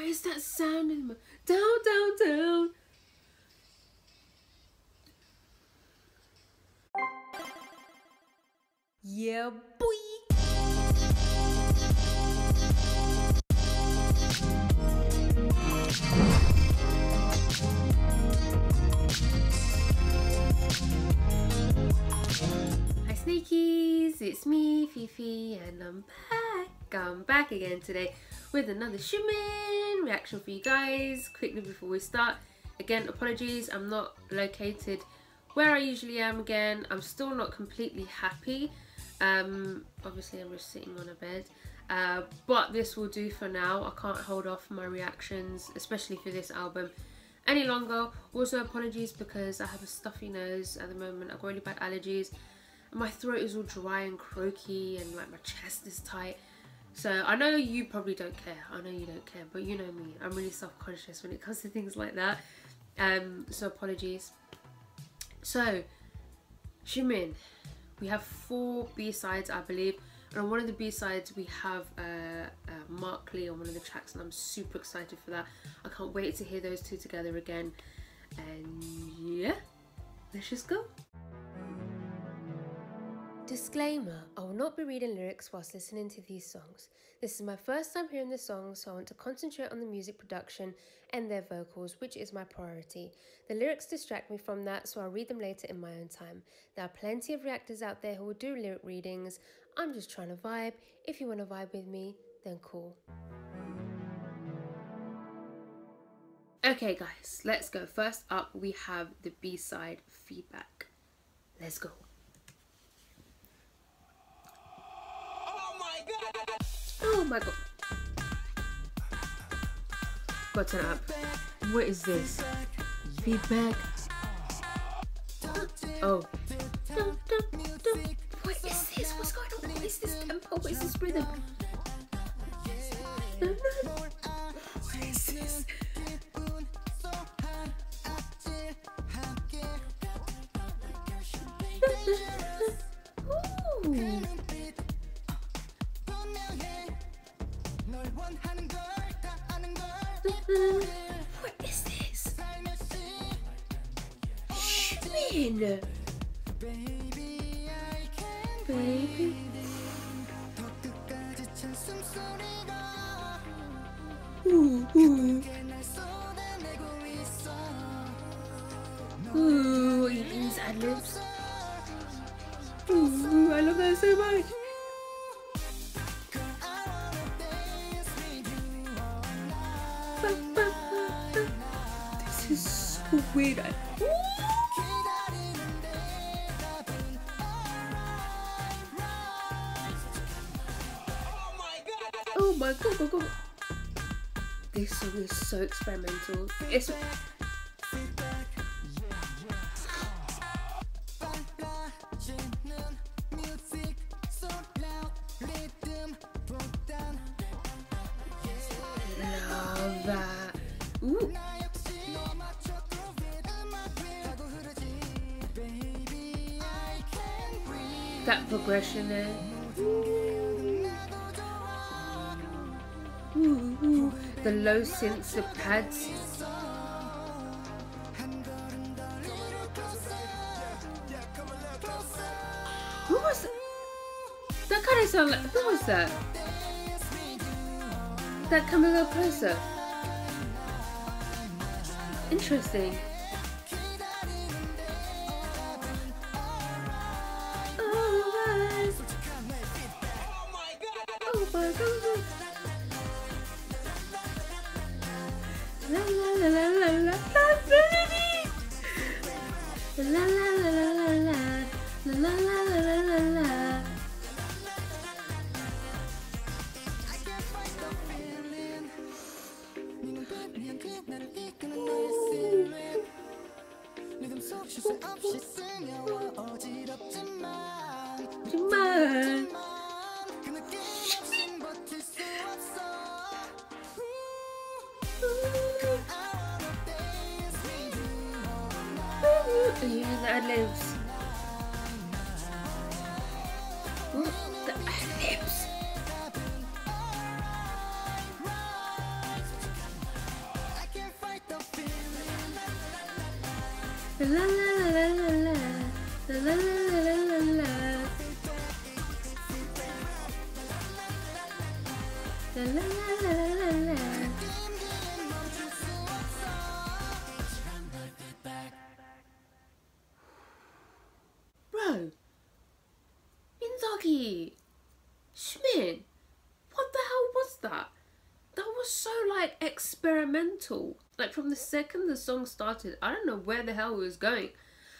is that sound in my... Down, down, down. Yeah, boy. Hi Sneakies, it's me, Fifi, and I'm back again today with another XIUMIN reaction for you guys. Quickly before we start, again, apologies, I'm not located where I usually am again. I'm still not completely happy. Obviously I'm just sitting on a bed, but this will do for now. I can't hold off my reactions, especially for this album, any longer. Also apologies because I have a stuffy nose at the moment. I've got really bad allergies and my throat is all dry and croaky and like my chest is tight. So I know you probably don't care, I know you don't care, but you know me, I'm really self-conscious when it comes to things like that. So apologies. So XIUMIN, we have 4 B-sides I believe, and on one of the B-sides we have Mark Lee on one of the tracks, and I'm super excited for that. I can't wait to hear those two together again, and yeah, let's just go. Disclaimer, I will not be reading lyrics whilst listening to these songs. This is my first time hearing the songs, so I want to concentrate on the music production and their vocals, which is my priority. The lyrics distract me from that, so I'll read them later in my own time. There are plenty of reactors out there who will do lyric readings. I'm just trying to vibe. If you want to vibe with me, then cool. Okay guys, let's go. First up, we have the B-side, Feedback. Let's go. Oh my god. Got to turn it up. What is this? Feedback. Oh. What is this? What's going on? What is this tempo? What is this rhythm? What is this? Ooh. What is this? XIUMIN! Baby. Ooh, ooh. Ooh, these ad-libs. Ooh, I love that so much. This is so weird. Oh my god. This song is so experimental. It's love that. Ooh. That progression there. Ooh, ooh. The low synths, the pads. What was that? That kind of sound like, what was that? That come a little closer. Interesting. Oh my god. La la la la la la la la la la la la la la. Using the ad-libs. The ad-libs. La la la la la la. La la la la la la. La la la la la la. Bro, Inzaghi, Xiumin, what the hell was that? That was so like experimental. Like from the second the song started, I don't know where the hell it was going.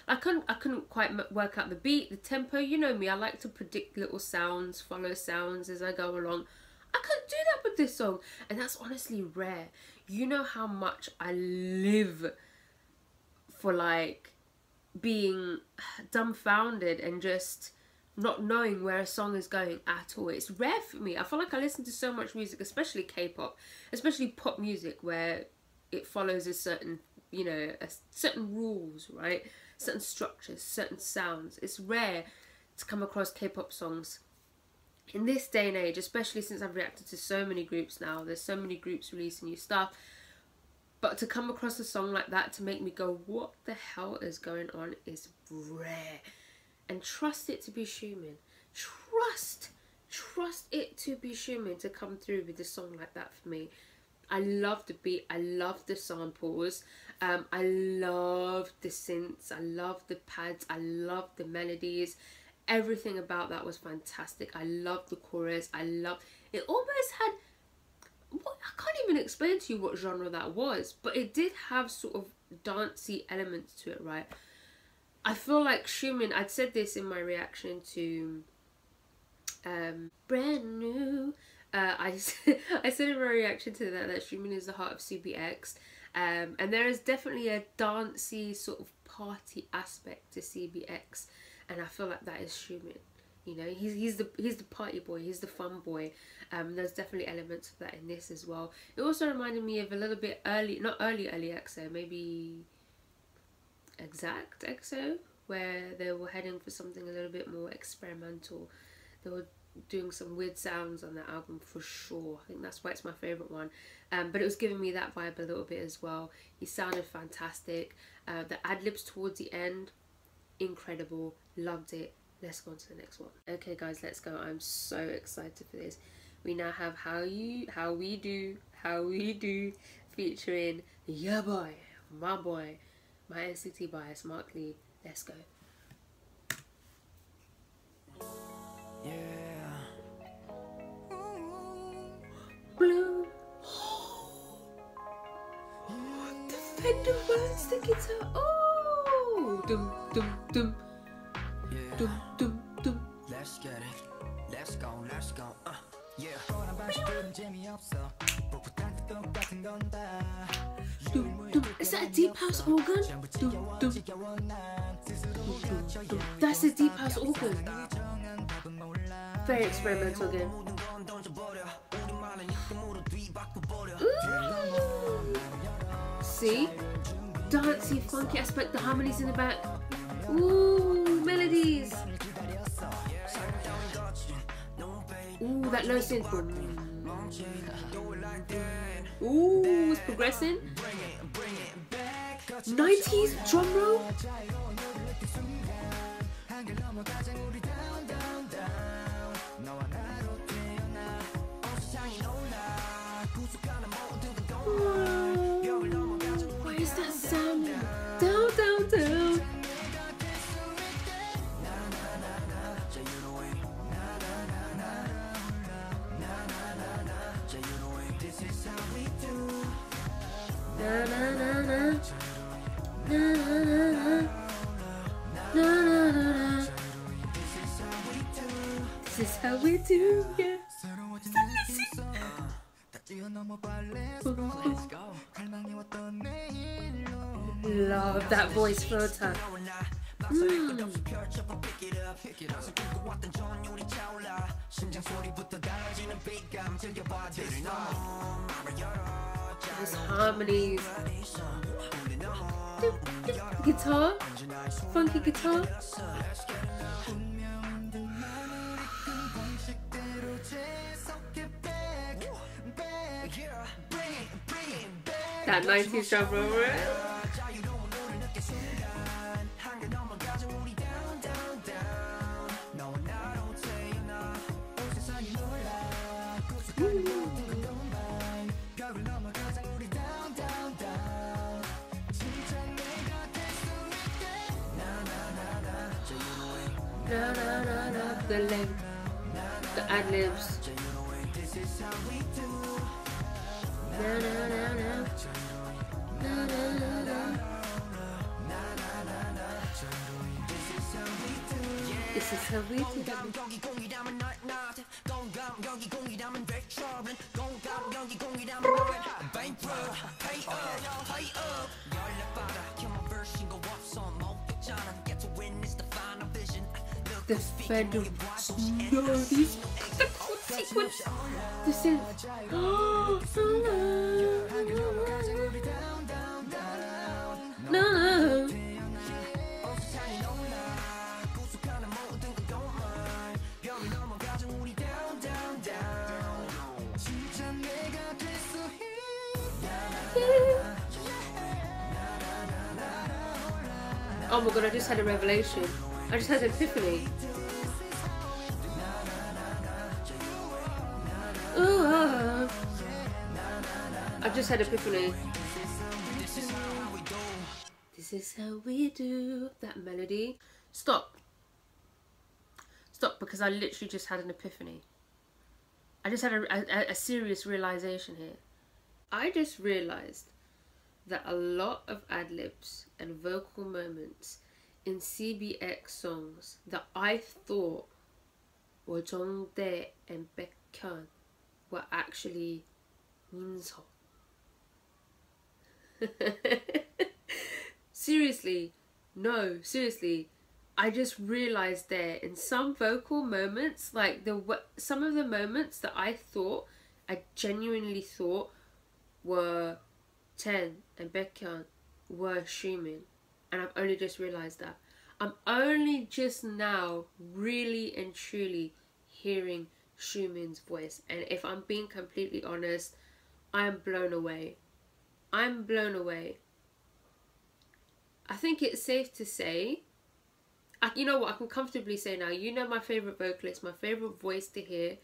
I couldn't quite work out the beat, the tempo. You know me, I like to predict little sounds, follow sounds as I go along. I couldn't do that with this song, and that's honestly rare. You know how much I live for like being dumbfounded and just not knowing where a song is going at all. It's rare for me. I feel like I listen to so much music, especially K-pop, especially pop music, where it follows a certain, you know, certain rules, right? Certain structures, certain sounds. It's rare to come across K-pop songs in this day and age, especially since I've reacted to so many groups now. There's so many groups releasing new stuff. But to come across a song like that to make me go, what the hell is going on, is rare. And trust it to be Xiumin. Trust it to be Xiumin to come through with a song like that for me. I love the beat, I love the samples, I love the synths, I love the pads, I love the melodies. Everything about that was fantastic. I love the chorus. It almost had, I can't even explain to you what genre that was, but it did have sort of dancey elements to it, right? I feel like Xiumin, I'd said this in my reaction to Brand New. I said in my reaction to that Xiumin is the heart of CBX, and there is definitely a dancey sort of party aspect to CBX, and I feel like that is Xiumin. You know, he's the party boy, he's the fun boy. There's definitely elements of that in this as well. It also reminded me of a little bit early, not early EXO, maybe Exact EXO, where they were heading for something a little bit more experimental. They were doing some weird sounds on that album for sure. I think that's why it's my favourite one. But it was giving me that vibe a little bit as well. He sounded fantastic. The ad-libs towards the end, incredible. Loved it. Let's go on to the next one. Okay guys, let's go. I'm so excited for this. We now have How We Do featuring your boy, my NCT bias, Mark Lee. Let's go. Yeah. Blue. The Fender burns the guitar. Oh, dum dum dum. Yeah. Dum dum dum. Let's get it. Let's go. Yeah. Dum dum. Is that a deep house organ? Dum dum. That's a deep house organ. Very experimental again. See? Dancey, funky aspect, the harmonies in the back. Ooh, melodies. Ooh, that low synth. Ooh, it's progressing. 90s drum roll. Where is that sound? Down, down, down. Na na na na. Na na na na. Na na na na. This is how we do, yeah. Love that voice filter. Those harmonies. Guitar, funky guitar. That 90s drum roll. the length, the ad-libs. Na, na, na, na. Na, na, na, na. This is how we do it. The federal, no, these the chord sequence. This is no. Oh my god, I just had a revelation. I just had an epiphany. Ooh, I just had an epiphany. This is how we do that melody. Stop. Stop, because I literally just had an epiphany. I just had a serious realization here. I just realized that a lot of ad-libs and vocal moments in CBX songs that I thought were Jongdae and Baekhyun were actually Minso. Seriously, no, seriously. I just realized there in some vocal moments, like some of the moments that I genuinely thought were Ten and Baekhyun were XIUMIN, and I've only just realized that. I'm only just now really and truly hearing XIUMIN's voice, and if I'm being completely honest, I'm blown away. I'm blown away. I think it's safe to say, you know what, I can comfortably say now, you know my favourite vocalist, my favourite voice to hear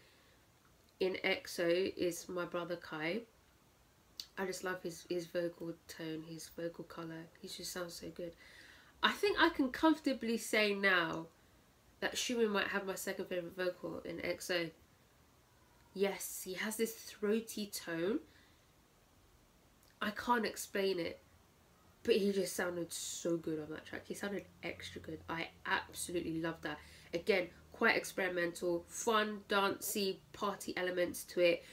in EXO is my brother Kai. I just love his vocal tone, his vocal colour. He just sounds so good. I think I can comfortably say now that XIUMIN might have my second favourite vocal in EXO. Yes, he has this throaty tone. I can't explain it, but he just sounded so good on that track. He sounded extra good. I absolutely love that. Again, quite experimental, fun, dancey, party elements to it.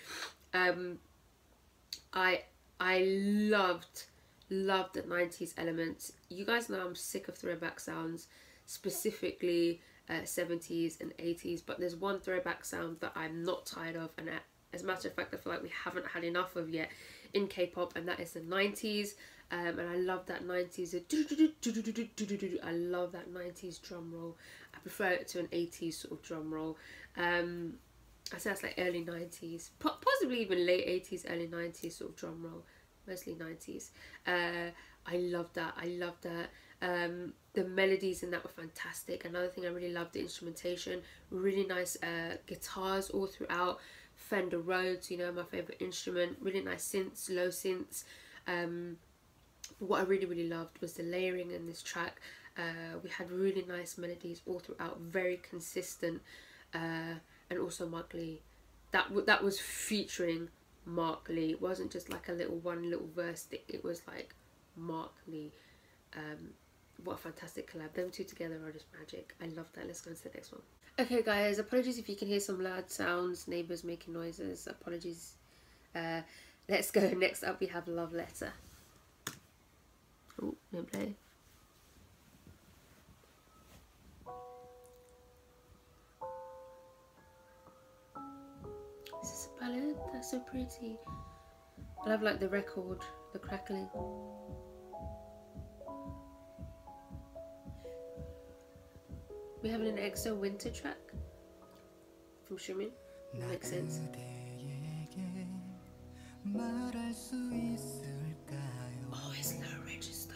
I loved the 90s elements. You guys know I'm sick of throwback sounds, specifically 70s and 80s, but there's one throwback sound that I'm not tired of, and as a matter of fact I feel like we haven't had enough of yet in K-pop, and that is the 90s. And I love that 90s. I love that 90s drum roll. I prefer it to an 80s sort of drum roll. I say that's like early 90s, possibly even late 80s, early 90s sort of drum roll, mostly 90s. I love that. I love that. The melodies in that were fantastic. Another thing I really loved, the instrumentation, really nice guitars all throughout. Fender Rhodes, you know, my favourite instrument. Really nice synths, low synths. What I really loved was the layering in this track. We had really nice melodies all throughout, very consistent. And also Mark Lee, that was featuring Mark Lee. It wasn't just like a one little verse. It was like Mark Lee. What a fantastic collab. Them two together are just magic. I love that. Let's go on to the next one. Okay guys, apologies if you can hear some loud sounds, neighbours making noises, apologies. Let's go. Next up we have Love Letter. Oh, no play. This is a ballad. That's so pretty. I love like the record, the crackling. We have an EXO winter track from XIUMIN. Makes sense. Oh, it's no register.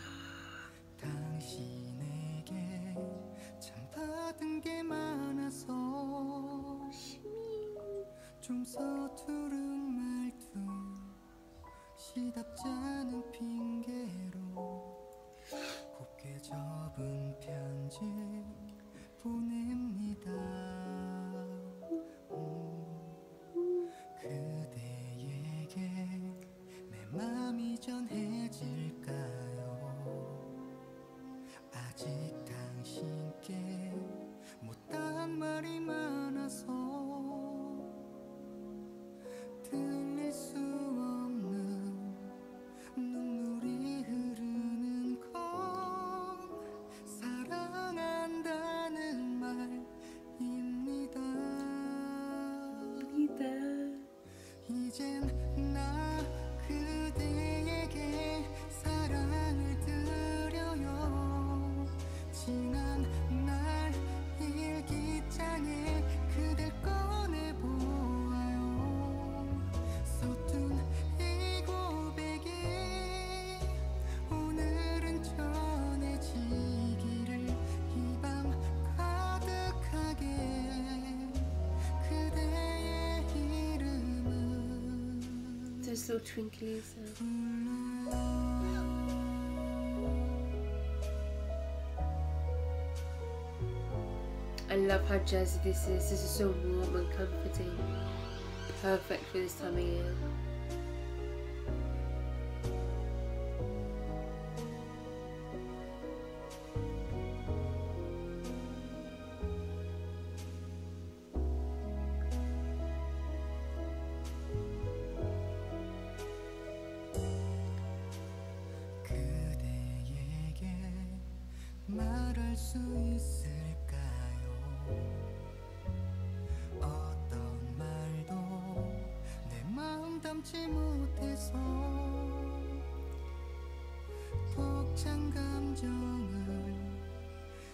좀 서투른 말투 시답지 않은 핑계로 곱게 접은 편지 보냅니다. this little twinkly sound. I love how jazzy this is. This is so warm and comforting. Perfect for this time of year. 말할 수 있을까요? 어떤 말도 내 마음 담지 못해서 벅찬 감정을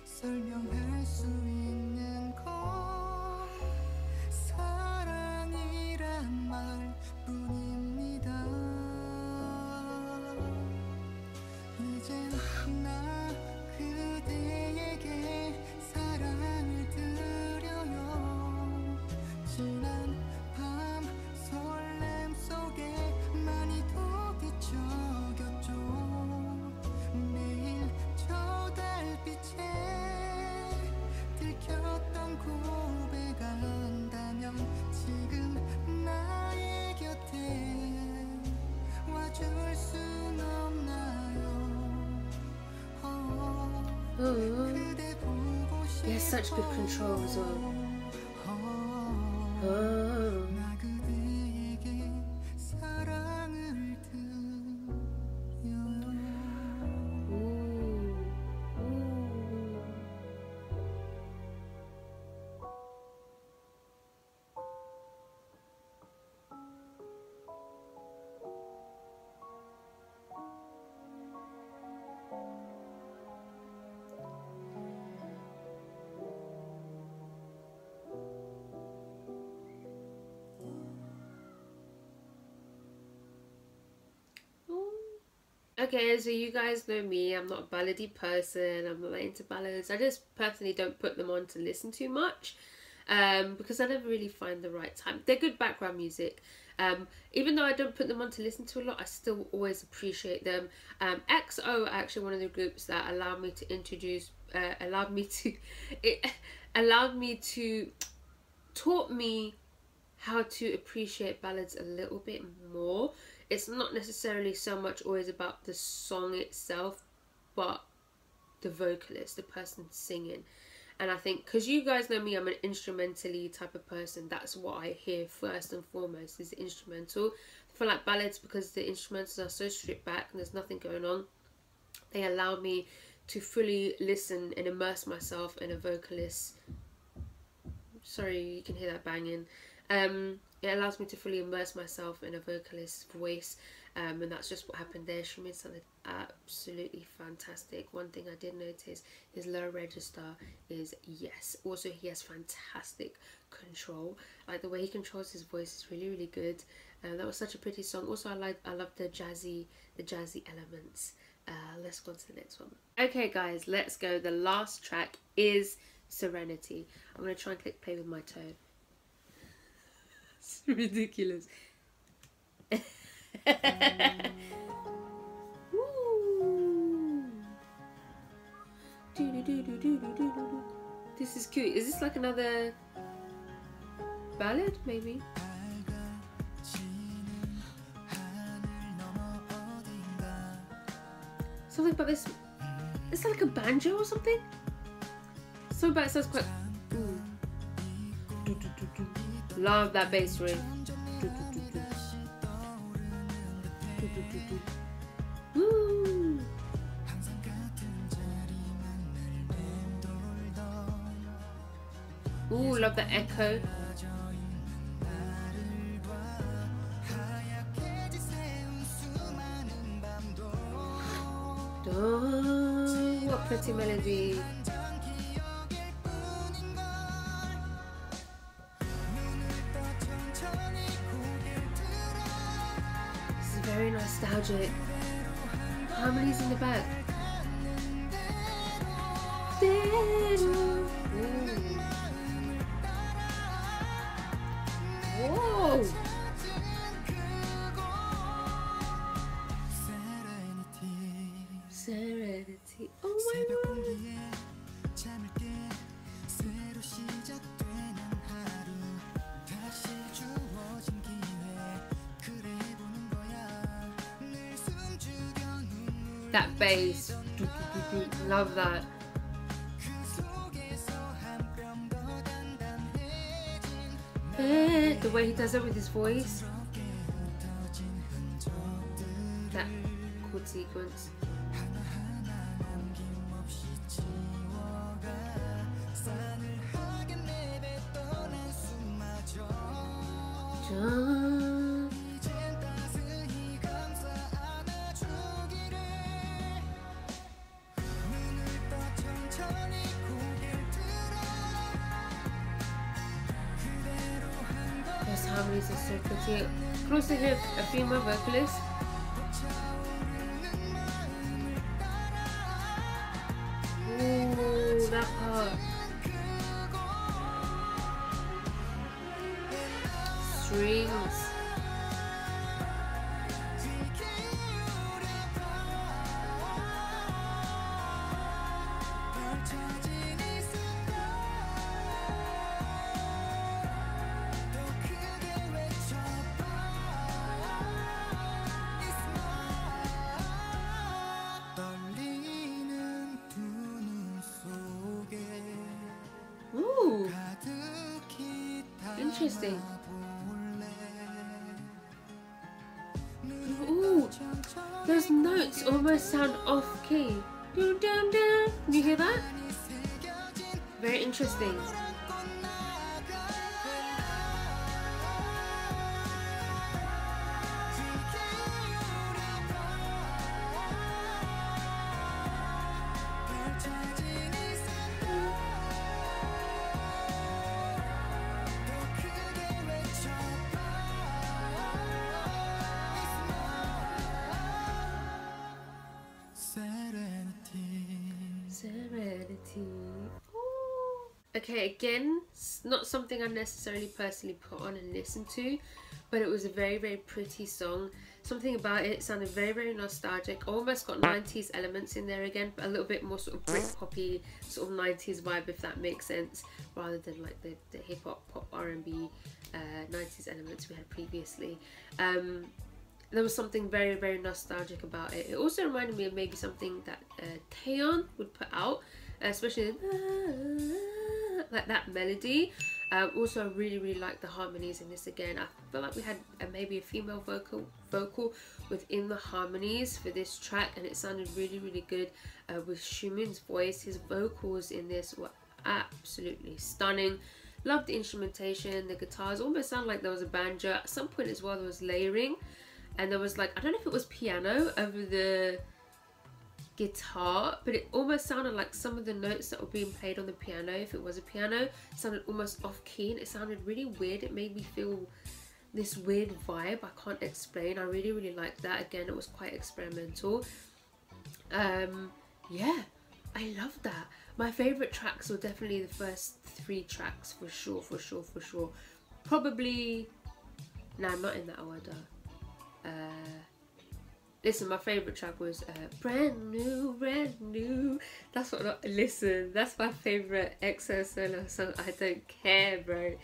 설명할 수 있는 건 사랑이란 말뿐입니다. 이젠 나 그대에게 사랑을 드려요. 지난 밤 설렘 속에 많이도 뒤척였죠. 매일 저 달빛에 들켰던 고백한다면 지금 나의 곁에 와줄 순 없나요? He has such good control as well. 나 그대에게 사랑을 드려요. Okay, so you guys know me, I'm not a ballady person, I'm not into ballads. I just personally don't put them on to listen to much because I never really find the right time. They're good background music. Even though I don't put them on to listen to a lot, I still always appreciate them. XO are actually one of the groups that allowed me to taught me how to appreciate ballads a little bit more. It's not necessarily so much always about the song itself, but the vocalist, the person singing. And I think, because you guys know me, I'm an instrumentally type of person. That's what I hear first and foremost, is the instrumental. I feel like ballads, because the instrumentals are so stripped back and there's nothing going on, they allow me to fully listen and immerse myself in a vocalist. Sorry, you can hear that banging. It allows me to fully immerse myself in a vocalist's voice, and that's just what happened there. XIUMIN sounded absolutely fantastic. One thing I did notice, his low register is yes. Also, he has fantastic control. Like the way he controls his voice is really, really good. That was such a pretty song. Also, I love the jazzy elements. Let's go on to the next one. Okay, guys, let's go. The last track is Serentiy. I'm gonna try and click play with my toe. It's ridiculous. This is cute. Is this like another ballad, maybe? Something about this. Is that like a banjo or something? Something about it sounds quite. Love that bass riff. Woo. Ooh, love the echo. Oh, what pretty melody. Very nostalgic. Harmonies in the back. Whoa! That bass, love that. The way he does it with his voice, that chord sequence. Those harmonies are so pretty. You can also hear a female vocalist. Ooh, that part. Strings. Ooh, interesting. Ooh, those notes almost sound off key. Dun, dun, dun. Can you hear that? Very interesting. Serenity. Ooh. Okay, again, not something I necessarily personally put on and listen to, but it was a very, very pretty song. Something about it sounded very, very nostalgic. Almost got 90s elements in there again, but a little bit more sort of Britpoppy, sort of 90s vibe, if that makes sense, rather than like the hip hop, pop, R&B 90s elements we had previously. There was something very, very nostalgic about it. It also reminded me of maybe something that Taeyeon would put out, especially like that melody. Also, I really, really like the harmonies in this again. I feel like we had maybe a female vocal within the harmonies for this track, and it sounded really, really good with XIUMIN'S voice. His vocals in this were absolutely stunning. Loved the instrumentation. The guitars almost sound like there was a banjo. At some point as well, there was layering. And there was like, I don't know if it was piano over the guitar, but it almost sounded like some of the notes that were being played on the piano, if it was a piano, sounded almost off key, and it sounded really weird. It made me feel this weird vibe I can't explain. I really, really liked that. Again, it was quite experimental. Yeah, I love that. My favorite tracks were definitely the first 3 tracks, for sure. Probably, no, not in that order. Listen, my favorite track was brand new. That's what listen, that's my favorite EXO solo song. I don't care, bro.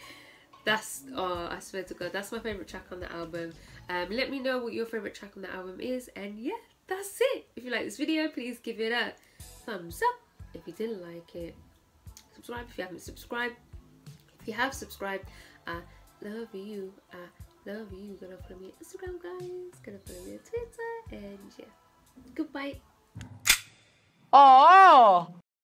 That's, oh, I swear to God, that's my favorite track on the album. Let me know what your favorite track on the album is, and yeah, that's it. If you like this video, please give it a thumbs up. If you didn't like it, subscribe if you haven't subscribed. If you have subscribed, I love you. Love you. Gonna follow me on Instagram, guys. Gonna follow me on Twitter, and yeah. Goodbye. Oh.